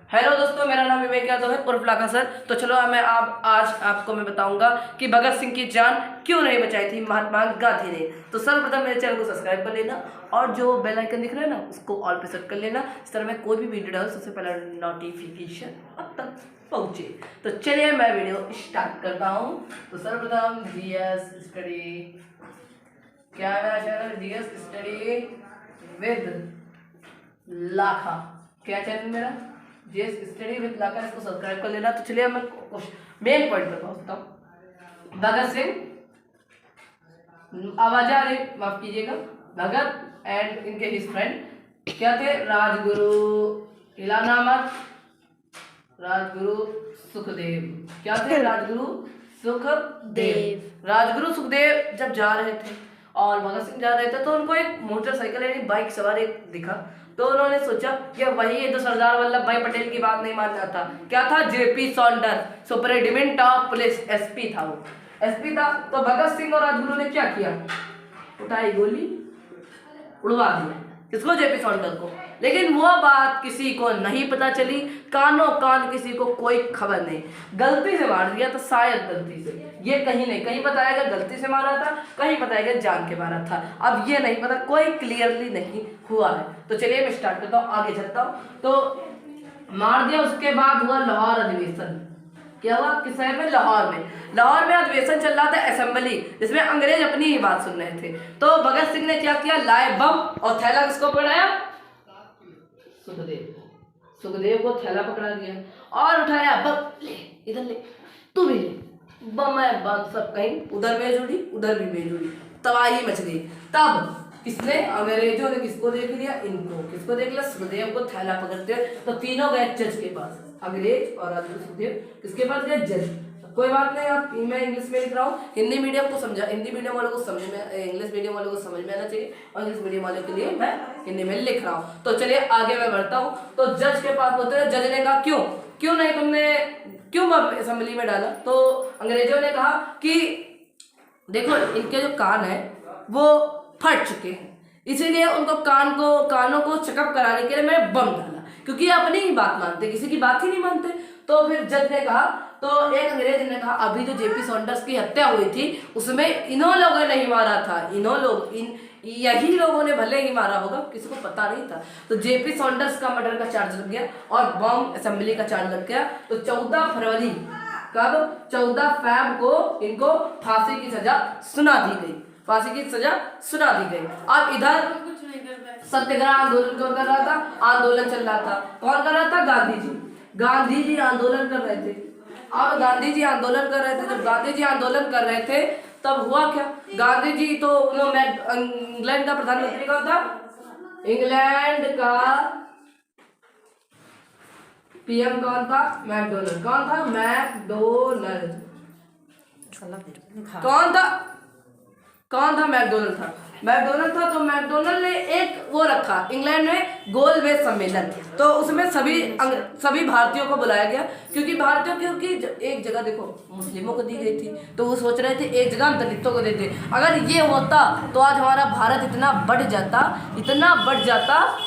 Hello दोस्तों, मेरा नाम विवेक यादव है उर्फ लाखा सर। तो चलो आज आपको मैं बताऊंगा कि भगत सिंह की जान क्यों नहीं बचाई थी महात्मा गांधी ने। तो सर्वप्रथम मेरे चैनल को सब्सक्राइब कर लेना और जो बेल आइकन दिख रहा है ना उसको ऑल पे सेट कर लेना। इस तरह मैं कोई भी वीडियो डालूं सबसे पहले नोटिफिकेशन अब तक पहुंचे। तो चलिए मैं वीडियो स्टार्ट करता हूँ। तो सर्वप्रथम जीएस स्टडी, क्या है मेरा चैनल? जीएस स्टडी विद लाखा। क्या चैनल मेरा? जीएस स्टडी विद लाखा, इसको सब्सक्राइब कर लेना। तो चलिए मैं मेन पॉइंट पर पहुंचता हूँ। भगत सिंह, आवाज आ रही, माफ कीजिएगा। भगत एंड इनके हिज फ्रेंड क्या थे? राजगुरु इलानामत, राजगुरु सुखदेव। क्या थे? राजगुरु सुखदेव। राजगुरु सुखदेव जब जा रहे थे और भगत सिंह जा रहे थे तो उनको एक मोटरसाइकिल यानी बाइक सवार एक दिखा। तो उन्होंने सोचा कि वही है तो सरदार वल्लभ भाई पटेल की बात नहीं मानना था। क्या था? JP Sonder, superintendent of police, SP था वो, एसपी था। तो भगत सिंह और राजगुरु ने क्या किया? उठाई गोली, उड़वा दिया। किसको? जेपी सॉन्डर को। लेकिन वो बात किसी को नहीं पता चली, कानों कान किसी को कोई खबर नहीं। गलती से मार दिया तो शायद गलती से, ये कहीं नहीं, कहीं बताएगा गलती से मारा था, कहीं बताएगा जान के मारा था। अब ये नहीं पता, कोई क्लियरली नहीं हुआ है। तो चलिए मैं स्टार्ट करता हूँ, आगे चलता हूँ। तो मार दिया, उसके बाद हुआ लाहौर अधिवेशन। क्या हुआ? किस शहर में? लाहौर में। लाहौर में अधिवेशन चल रहा था, असेंबली, जिसमें अंग्रेज अपनी ही बात सुन रहे थे। तो भगत सिंह ने क्या किया? लाए बम और थैला किसको पकड़ाया? सुखदेव। सुखदेव को थैला पकड़ा दिया और उठाया, बम ले, इधर ले, तू भी ले। बम है, बम सब कहीं उधर भेज उड़ी, उधर भी भेज उड़ी, तबाही मच गई। तब किसने? अंग्रेजों ने किसको देख लिया? इनको। किसको देख लिया? सुखदेव को थैला पकड़ते। तो तीनों गए जज के पास, अंग्रेज और सुखदेव किसके पास गए? जज। कोई बात नहीं, आप मैं इंग्लिश में लिख रहा हूँ, हिंदी मीडियम को समझा, हिंदी मीडियम वालों को समझ में, इंग्लिश मीडियम वालों को समझ में आना चाहिए और इंग्लिश मीडियम वालों के लिए मैं हिंदी में लिख रहा हूँ। तो चलिए आगे मैं बढ़ता हूँ। तो जज के पास होते हैं, जज ने कहा क्यों नहीं तुमने, क्यों असेंबली में डाला? तो अंग्रेजों ने कहा कि देखो इनके जो कान है वो फट चुके हैं, इसीलिए उनको कानों को चेकअप कराने के लिए मैं बम डाला, क्योंकि ये अपनी ही बात मानते, किसी की बात ही नहीं मानते। तो फिर जज ने कहा, तो एक अंग्रेज ने कहा अभी जो जेपी सॉन्डर्स की हत्या हुई थी उसमें इन्हों लोगों ने नहीं मारा था, यही लोगों ने भले ही मारा होगा, किसी को पता नहीं था। तो जेपी सॉन्डर्स का मर्डर का चार्ज लग गया और बम असेंबली का चार्ज लग गया। तो 14 फरवरी, कब? 14 फरवरी को इनको फांसी की सजा सुना दी गई, फांसी की सजा सुना दी गई। अब इधर सत्याग्रह आंदोलन कौन कर रहा था? आंदोलन चल रहा था। कौन कर रहा था? गांधी जी। गांधी जी आंदोलन कर रहे थे। अब गांधी जी आंदोलन कर रहे थे, जब गांधी जी आंदोलन कर रहे थे तब हुआ क्या? गांधी जी तो इंग्लैंड का प्रधानमंत्री कौन था? इंग्लैंड का पीएम कौन था? मैकडोनल्ड। कौन था? मैकडोनल्ड। कौन था? मैकडोनल्ड था। मैकडोनल्ड था। तो मैकडोनल्ड ने एक वो रखा इंग्लैंड में, गोल मेज सम्मेलन। तो उसमें सभी भारतीयों को बुलाया गया, क्योंकि भारतीयों की एक जगह देखो मुस्लिमों को दी गई थी, तो वो सोच रहे थे एक जगह दलितों को देते। अगर ये होता तो आज हमारा भारत इतना बढ़ जाता,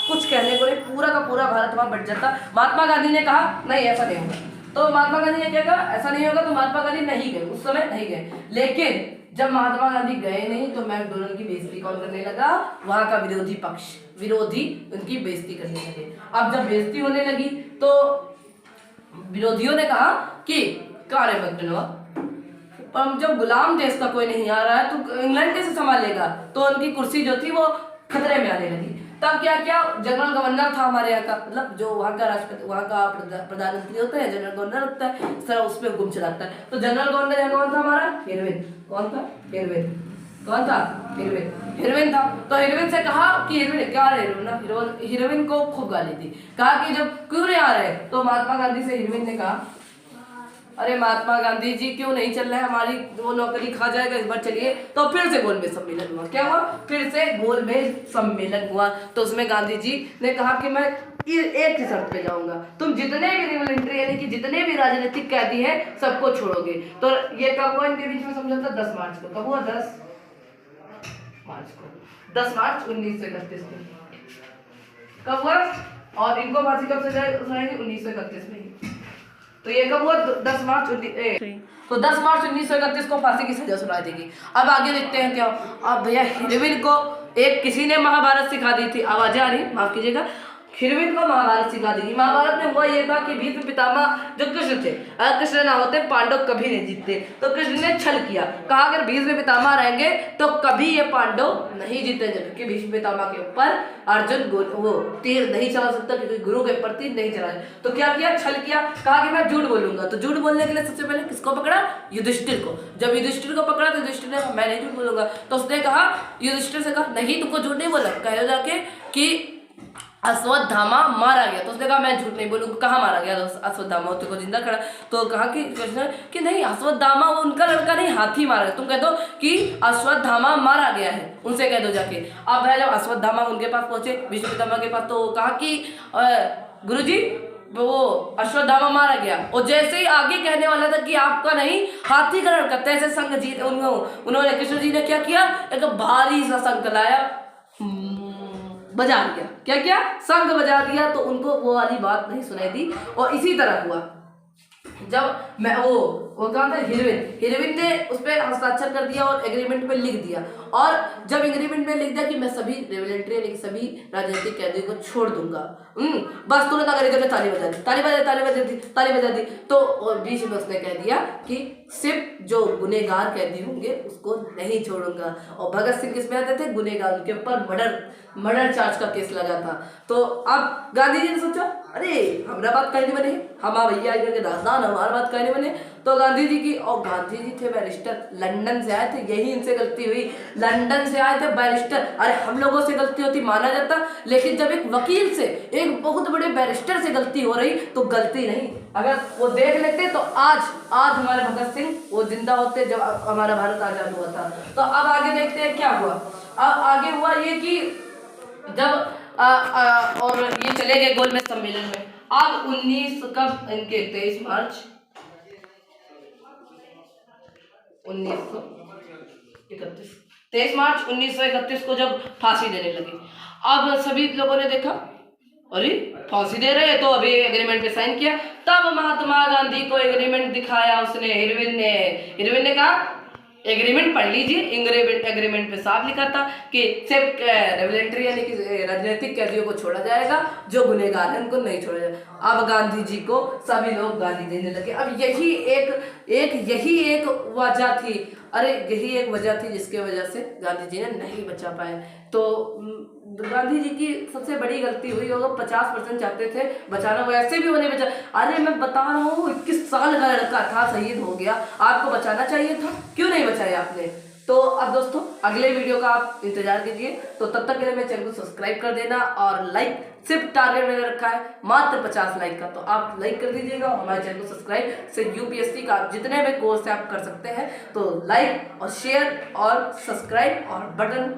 कुछ कहने को नहीं, पूरा का पूरा भारत वहां बढ़ जाता। महात्मा गांधी ने कहा नहीं ऐसा नहीं होगा। तो महात्मा गांधी ने क्या कहा? ऐसा नहीं होगा। तो महात्मा गांधी नहीं गए, उस समय नहीं गए। लेकिन जब महात्मा गांधी गए नहीं तो मैकडोनल्ड की बेइज्जती कौन करने लगा? वहां का विरोधी पक्ष, विरोधी उनकी बेइज्जती करने लगे। अब जब बेइज्जती होने लगी तो विरोधियों ने कहा कि कार्य मैकडोनल्ड, पर जब गुलाम देश का कोई नहीं आ रहा है तो इंग्लैंड कैसे संभालेगा? तो उनकी कुर्सी जो थी वो खतरे में आने लगी। तब क्या किया? जनरल गवर्नर था हमारे यहाँ का, मतलब जो वहाँ का राष्ट्रपति, वहाँ का प्रधानमंत्री होता है, जनरल गवर्नर होता है, इस तरह उस पर हुक्म चलाता है। तो जनरल गवर्नर यहाँ कौन था? हमारा इरविन। कौन था? इरविन। कौन था? इरविन था। तो इरविन से कहा कि इरविन क्या रहे ना, इरविन को खूब गाली दी, कहा कि जब क्यों नहीं आ रहे? तो महात्मा गांधी से इरविन ने कहा अरे महात्मा गांधी जी क्यों नहीं चल रहे हैं, हमारी वो नौकरी खा जाएगा, इस बार चलिए। तो फिर से गोलमेज सम्मेलन हुआ। क्या हुआ? फिर से गोलमेज सम्मेलन हुआ। तो उसमें गांधी जी ने कहा कि मैं एक ही शर्त पे जाऊंगा, तुम जितने भी रिवॉल्यूशनरी यानी कि जितने भी राजनीतिक कैदी हैं सबको छोड़ोगे। तो ये कब हुआ इनके बीच में समझौता? 10 मार्च को। कब हुआ? 10 मार्च को। 10 मार्च 1931 को। कब हुआ? और इनको फांसी कब सुनाएगी? 1931 में। तो ये कब हुआ? 10 मार्च 1931 को फांसी की सजा सुनाई देगी। अब आगे देखते हैं क्या। अब भैया हिरविन को एक किसी ने महाभारत सिखा दी थी। आवाज आ रही, माफ कीजिएगा। हिरविन को महाभारत सिखा दी। महाभारत में हुआ ये था कि भीष्म पितामह जो कृष्ण थे, अगर कृष्ण ना होते पांडव कभी नहीं जीतते। तो कृष्ण ने छल किया, कहा अगर भीष्म पितामह रहेंगे तो कभी ये पांडव नहीं जीतेंगे, क्योंकि भीष्म पितामह के ऊपर अर्जुन वो तीर नहीं चला सकता, क्योंकि गुरु के ऊपर तीर नहीं चलाए। तो क्या किया? छल किया, कहा कि मैं झूठ बोलूंगा। तो झूठ बोलने के लिए सबसे पहले किसको पकड़ा? युधिष्ठिर को। जब युधिष्ठिर को पकड़ा तो युधिष्ठिर ने मैं नहीं झूठ बोलूंगा। तो उसने कहा, युधिष्ठिर से कहा नहीं तुमको झूठ नहीं बोला, कह जाके कि अश्वत्थामा मारा गया। तो उसने कहा मैं झूठ नहीं बोलूंगा, कहाँ मारा गया अश्वत्थामा? उसको जिंदा खड़ा। तो कहा कि नहीं अश्वत्थामा वो उनका लड़का नहीं, हाथी मारा गया। तुम कह दो कि अश्वत्थामा मारा गया है, उनसे कह दो जाके। अब है जब अश्वत्थामा उनके पास पहुंचे, भीष्म पितामह के पास, तो कहा कि गुरुजी वो अश्वत्थामा मारा गया। और जैसे ही आगे कहने वाला था कि आपका नहीं हाथी का लड़का, तैसे संग जी उन्होंने कृष्ण जी ने क्या किया? एक भारी सा शंख लाया, बजा दिया। क्या किया? शंख बजा दिया। तो उनको वो वाली बात नहीं सुनाई दी। और इसी तरह हुआ जब मैं वो कौन था? हिरविन ने उस पर हस्ताक्षर कर दिया और एग्रीमेंट में लिख दिया। और जब एग्रीमेंट में लिख दिया कि मैं सभी रेवलेंट्री यानी सभी राजनीतिक कैदियों को छोड़ दूंगा, बस तुरंत अगर ताली बजा दी। तो बीच में उसने कह दिया कि सिर्फ जो गुनेगार कैदी होंगे उसको नहीं छोड़ूंगा। और भगत सिंह किसमें आते थे? गुनेगार, उनके ऊपर मर्डर चार्ज का केस लगा था। तो अब गांधी जी ने सोचा अरे हमारा बात कहीं नहीं बने, हम भैया के दास्तान हमारा बात कहीं नहीं बने। तो गांधी जी की, और गांधी जी थे बैरिस्टर, लंदन से आए थे, यही इनसे गलती हुई, लंदन से आए थे बैरिस्टर। अरे हम लोगों से गलती होती माना जाता, लेकिन जब एक वकील से, एक बहुत बड़े बैरिस्टर से गलती हो रही तो गलती नहीं, अगर वो देख लेते तो आज हमारे भगत सिंह वो जिंदा होते जब हमारा भारत आजाद हुआ था। तो अब आगे देखते हैं क्या हुआ। अब आगे हुआ ये कि जब और ये चले गए गोलमेज सम्मेलन में। अब 23 मार्च 1931 23 मार्च 1931 को जब फांसी देने लगी। अब सभी लोगों ने देखा अरे फांसी दे रहे हैं, तो अभी एग्रीमेंट पे साइन किया। तब महात्मा गांधी को एग्रीमेंट दिखाया उसने, हिरविन ने कहा एग्रीमेंट पढ़ लीजिए। एग्रीमेंट पे साफ लिखा था कि सिर्फ रेवलेंट्री यानी कि राजनीतिक कैदियों को छोड़ा जाएगा, जो गुनहगार हैं उनको नहीं छोड़ा जाएगा। अब गांधी जी को सभी लोग गाली देने लगे। अब यही एक वजह थी, यही एक वजह थी जिसके वजह से गांधी जी ने नहीं बचा पाए। तो गांधी जी की सबसे बड़ी गलती हुई होगा, 50% चाहते थे बचाना, वैसे भी वो नहीं बचा। अरे मैं बता रहा हूँ 21 साल का लड़का था, शहीद हो गया, आपको बचाना चाहिए था, क्यों नहीं बचाया आपने? तो अब दोस्तों अगले वीडियो का आप इंतजार कीजिए। तो तब तक के लिए मेरे चैनल को सब्सक्राइब कर देना, और लाइक सिर्फ टारगेट मैंने रखा है मात्र 50 लाइक का, तो आप लाइक कर दीजिएगा। हमारे चैनल को सब्सक्राइब से UPSC का जितने भी कोर्स है आप कर सकते हैं। तो लाइक और शेयर और सब्सक्राइब और बटन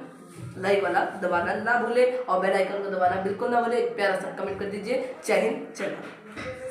लाइक वाला दबाना ना भूले, और बेल आइकन को दबाना बिल्कुल ना भूले। एक प्यारा सा कमेंट कर दीजिए। जय हिंद, जय भारत।